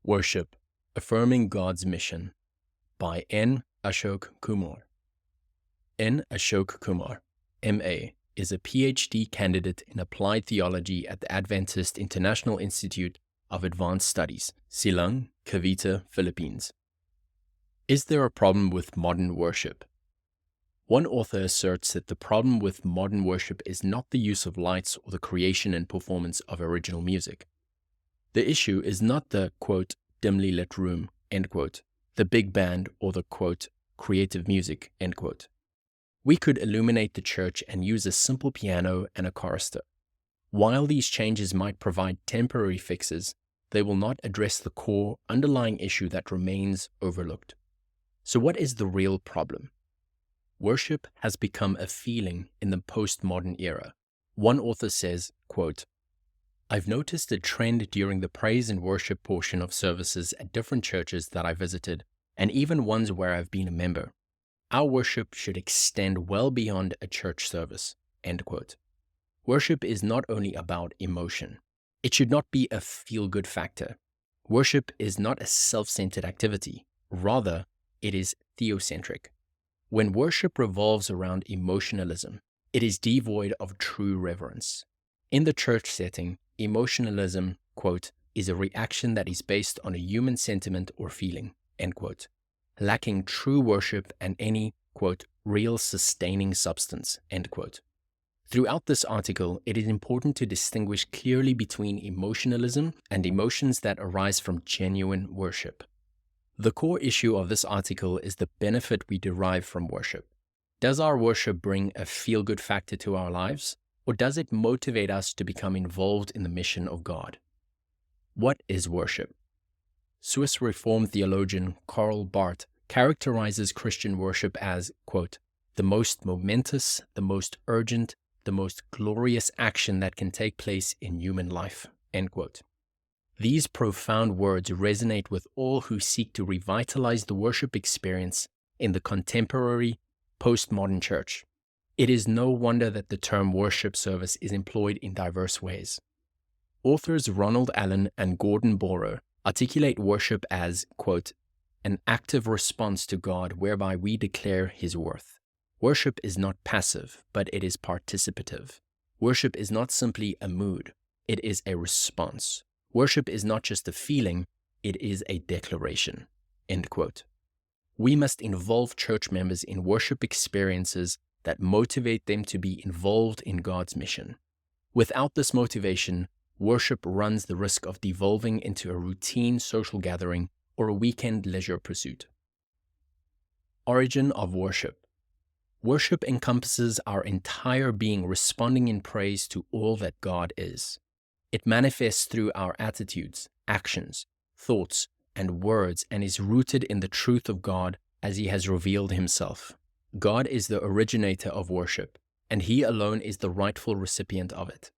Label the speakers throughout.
Speaker 1: Worship, Affirming God's Mission by Ashok Kumar. Ashok Kumar, M.A., is a PhD candidate in Applied Theology at the Adventist International Institute of Advanced Studies, Silang, Cavite, Philippines. Is there a problem with modern worship? One author asserts that the problem with modern worship is not the use of lights or the creation and performance of original music. The issue is not the, quote, dimly lit room, end quote, the big band, or the, quote, creative music, end quote. We could illuminate the church and use a simple piano and a chorister. While these changes might provide temporary fixes, they will not address the core underlying issue that remains overlooked. So what is the real problem? Worship has become a feeling in the postmodern era. One author says, quote, I've noticed a trend during the praise and worship portion of services at different churches that I visited, and even ones where I've been a member. Our worship should extend well beyond a church service, end quote. Worship is not only about emotion. It should not be a feel-good factor. Worship is not a self-centered activity. Rather, it is theocentric. When worship revolves around emotionalism, it is devoid of true reverence. In the church setting, emotionalism, quote, is a reaction that is based on a human sentiment or feeling, end quote, lacking true worship and any, quote, real sustaining substance, end quote. Throughout this article, it is important to distinguish clearly between emotionalism and emotions that arise from genuine worship. The core issue of this article is the benefit we derive from worship. Does our worship bring a feel-good factor to our lives, or does it motivate us to become involved in the mission of God? What is worship? Swiss Reformed theologian Karl Barth characterizes Christian worship as, quote, the most momentous, the most urgent, the most glorious action that can take place in human life, end quote. These profound words resonate with all who seek to revitalize the worship experience in the contemporary, postmodern church. It is no wonder that the term worship service is employed in diverse ways. Authors Ronald Allen and Gordon Borer articulate worship as, quote, an active response to God whereby we declare His worth. Worship is not passive, but it is participative. Worship is not simply a mood, it is a response. Worship is not just a feeling, it is a declaration, end quote. We must involve church members in worship experiences that motivate them to be involved in God's mission. Without this motivation, worship runs the risk of devolving into a routine social gathering or a weekend leisure pursuit. Origin of worship. Worship encompasses our entire being responding in praise to all that God is. It manifests through our attitudes, actions, thoughts, and words and is rooted in the truth of God as He has revealed Himself. God is the originator of worship, and He alone is the rightful recipient of it.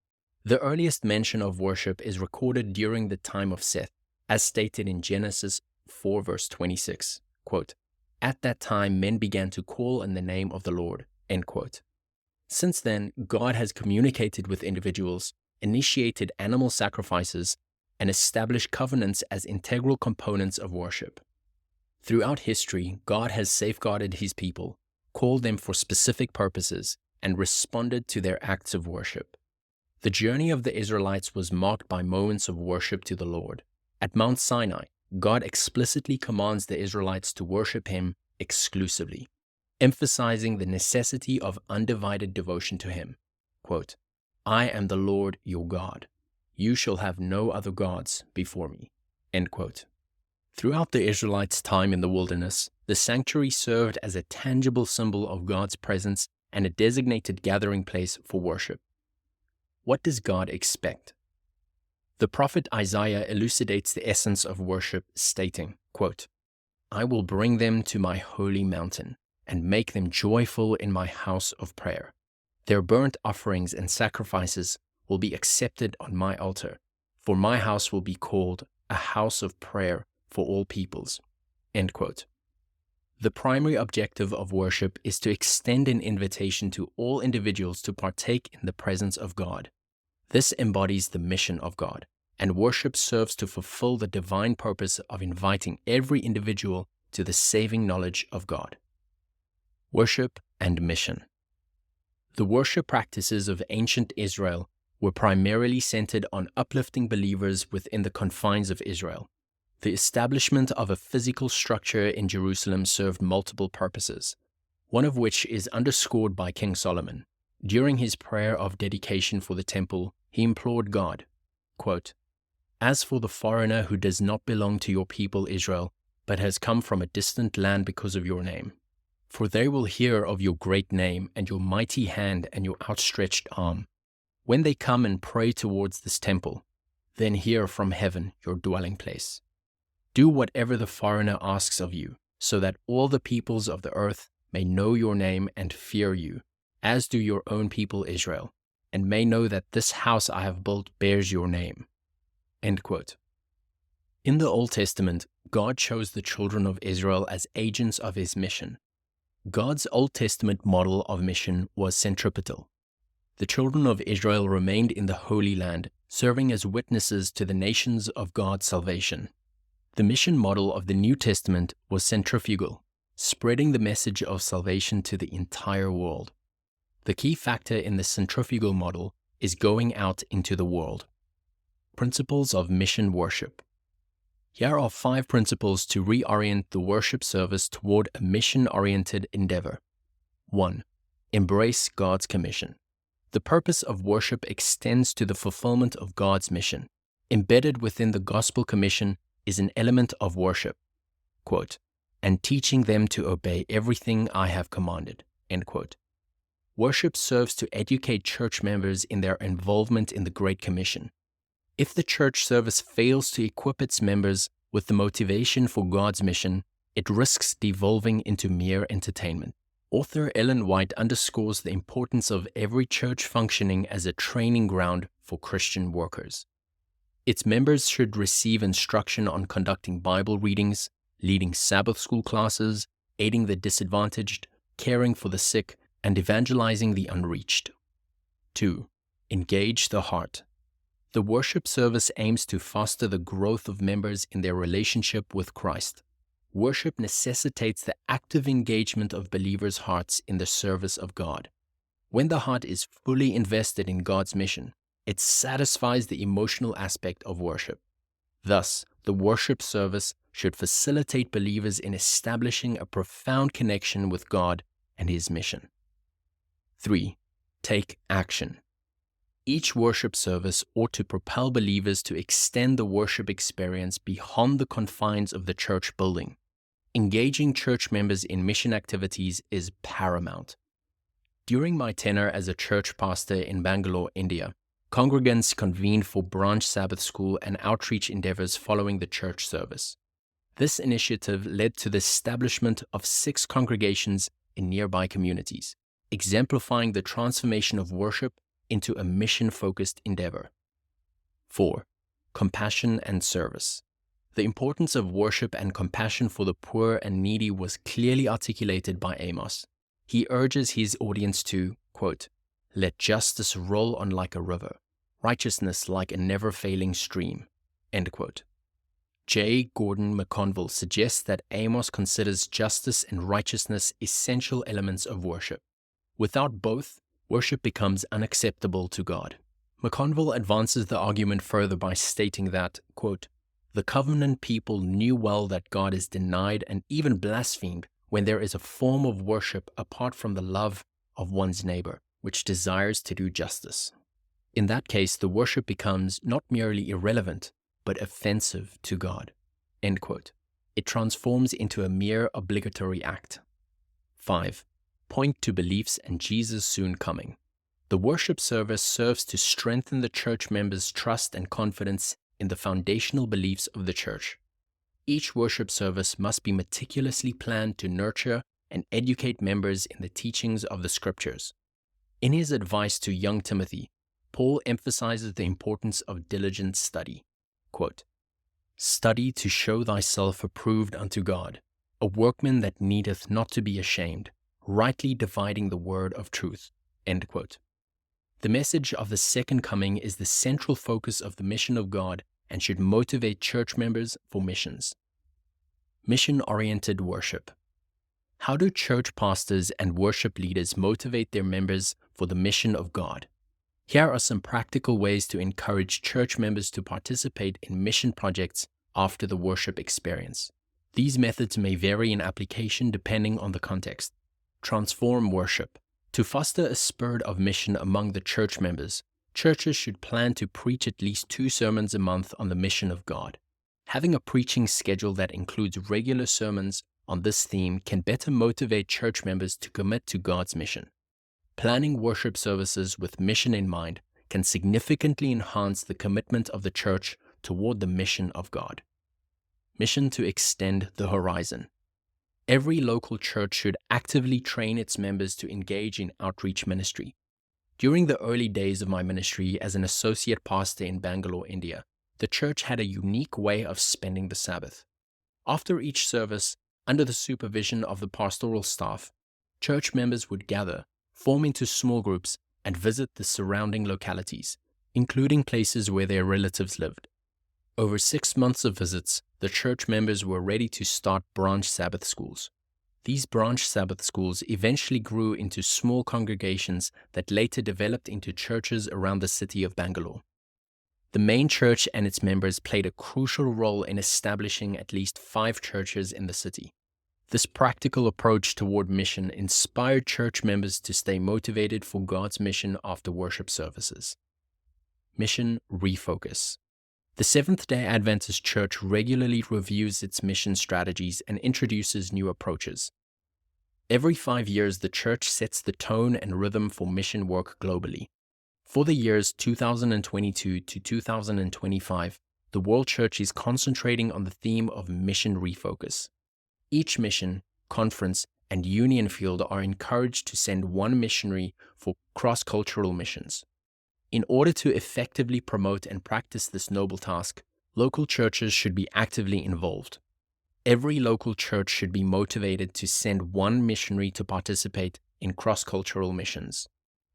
Speaker 1: The earliest mention of worship is recorded during the time of Seth, as stated in Genesis 4 verse 26, quote, at that time men began to call in the name of the Lord, end quote. Since then, God has communicated with individuals, initiated animal sacrifices, and established covenants as integral components of worship. Throughout history, God has safeguarded His people, called them for specific purposes, and responded to their acts of worship. The journey of the Israelites was marked by moments of worship to the Lord. At Mount Sinai, God explicitly commands the Israelites to worship Him exclusively, emphasizing the necessity of undivided devotion to Him. Quote, I am the Lord your God. You shall have no other gods before me. End quote. Throughout the Israelites' time in the wilderness, the sanctuary served as a tangible symbol of God's presence and a designated gathering place for worship. What does God expect? The prophet Isaiah elucidates the essence of worship, stating, quote, I will bring them to my holy mountain and make them joyful in my house of prayer. Their burnt offerings and sacrifices will be accepted on my altar, for my house will be called a house of prayer for all peoples. End quote. The primary objective of worship is to extend an invitation to all individuals to partake in the presence of God. This embodies the mission of God, and worship serves to fulfill the divine purpose of inviting every individual to the saving knowledge of God. Worship and mission. The worship practices of ancient Israel were primarily centered on uplifting believers within the confines of Israel. The establishment of a physical structure in Jerusalem served multiple purposes, one of which is underscored by King Solomon. During his prayer of dedication for the temple, he implored God, quote, "As for the foreigner who does not belong to your people Israel, but has come from a distant land because of your name, for they will hear of your great name and your mighty hand and your outstretched arm. When they come and pray towards this temple, then hear from heaven your dwelling place. Do whatever the foreigner asks of you, so that all the peoples of the earth may know your name and fear you, as do your own people Israel, and may know that this house I have built bears your name." End quote. In the Old Testament, God chose the children of Israel as agents of his mission. God's Old Testament model of mission was centripetal. The children of Israel remained in the Holy Land, serving as witnesses to the nations of God's salvation. The mission model of the New Testament was centrifugal, spreading the message of salvation to the entire world. The key factor in the centrifugal model is going out into the world. Principles of mission worship. Here are 5 principles to reorient the worship service toward a mission-oriented endeavor. 1. Embrace God's commission. The purpose of worship extends to the fulfillment of God's mission. Embedded within the gospel commission is an element of worship, quote, "and teaching them to obey everything I have commanded," end quote. Worship serves to educate church members in their involvement in the Great Commission. If the church service fails to equip its members with the motivation for God's mission, it risks devolving into mere entertainment. Author Ellen White underscores the importance of every church functioning as a training ground for Christian workers. Its members should receive instruction on conducting Bible readings, leading Sabbath school classes, aiding the disadvantaged, caring for the sick, and evangelizing the unreached. 2. Engage the heart. The worship service aims to foster the growth of members in their relationship with Christ. Worship necessitates the active engagement of believers' hearts in the service of God. When the heart is fully invested in God's mission, it satisfies the emotional aspect of worship. Thus, the worship service should facilitate believers in establishing a profound connection with God and his mission. 3. Take action. Each worship service ought to propel believers to extend the worship experience beyond the confines of the church building. Engaging church members in mission activities is paramount. During my tenure as a church pastor in Bangalore, India, congregants convened for branch Sabbath school and outreach endeavors following the church service. This initiative led to the establishment of 6 congregations in nearby communities, exemplifying the transformation of worship into a mission-focused endeavor. 4. Compassion and service. The importance of worship and compassion for the poor and needy was clearly articulated by Amos. He urges his audience to, quote, "Let justice roll on like a river, righteousness like a never-failing stream," end quote. J. Gordon McConville suggests that Amos considers justice and righteousness essential elements of worship. Without both, worship becomes unacceptable to God. McConville advances the argument further by stating that, quote, "The covenant people knew well that God is denied and even blasphemed when there is a form of worship apart from the love of one's neighbor, which desires to do justice. In that case, the worship becomes not merely irrelevant, but offensive to God." End quote. It transforms into a mere obligatory act. 5. Point to beliefs and Jesus' soon coming. The worship service serves to strengthen the church members' trust and confidence in the foundational beliefs of the church. Each worship service must be meticulously planned to nurture and educate members in the teachings of the Scriptures. In his advice to young Timothy, Paul emphasizes the importance of diligent study. Quote, "Study to show thyself approved unto God, a workman that needeth not to be ashamed, rightly dividing the word of truth." End quote. The message of the second coming is the central focus of the mission of God and should motivate church members for missions. Mission-oriented worship. How do church pastors and worship leaders motivate their members for the mission of God? Here are some practical ways to encourage church members to participate in mission projects after the worship experience. These methods may vary in application depending on the context. Transform worship. To foster a spirit of mission among the church members, churches should plan to preach at least 2 sermons a month on the mission of God. Having a preaching schedule that includes regular sermons on this theme can better motivate church members to commit to God's mission. Planning worship services with mission in mind can significantly enhance the commitment of the church toward the mission of God. Mission to extend the horizon. Every local church should actively train its members to engage in outreach ministry. During the early days of my ministry as an associate pastor in Bangalore, India, the church had a unique way of spending the Sabbath. After each service, under the supervision of the pastoral staff, church members would gather, form into small groups, and visit the surrounding localities, including places where their relatives lived. Over 6 months of visits, the church members were ready to start branch Sabbath schools. These branch Sabbath schools eventually grew into small congregations that later developed into churches around the city of Bangalore. The main church and its members played a crucial role in establishing at least 5 churches in the city. This practical approach toward mission inspired church members to stay motivated for God's mission after worship services. Mission refocus. The Seventh-day Adventist Church regularly reviews its mission strategies and introduces new approaches. Every 5 years, the church sets the tone and rhythm for mission work globally. For the years 2022 to 2025, the World Church is concentrating on the theme of mission refocus. Each mission, conference, and union field are encouraged to send one missionary for cross-cultural missions. In order to effectively promote and practice this noble task, local churches should be actively involved. Every local church should be motivated to send one missionary to participate in cross-cultural missions.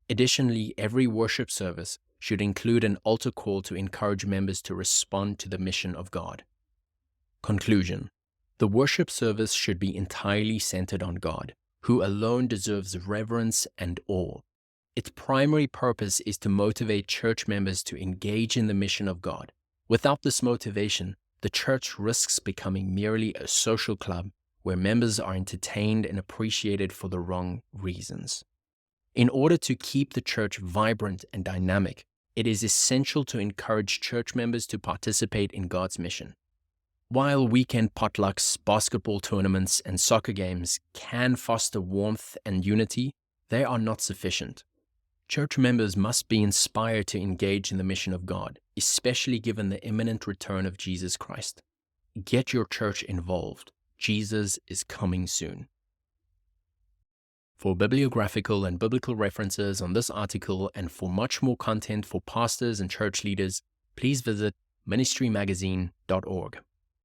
Speaker 1: Additionally, every worship service should include an altar call to encourage members to respond to the mission of God. Conclusion. The worship service should be entirely centered on God, who alone deserves reverence and awe. Its primary purpose is to motivate church members to engage in the mission of God. Without this motivation, the church risks becoming merely a social club where members are entertained and appreciated for the wrong reasons. In order to keep the church vibrant and dynamic, it is essential to encourage church members to participate in God's mission. While weekend potlucks, basketball tournaments, and soccer games can foster warmth and unity, they are not sufficient. Church members must be inspired to engage in the mission of God, especially given the imminent return of Jesus Christ. Get your church involved. Jesus is coming soon. For bibliographical and biblical references on this article and for much more content for pastors and church leaders, please visit ministrymagazine.org.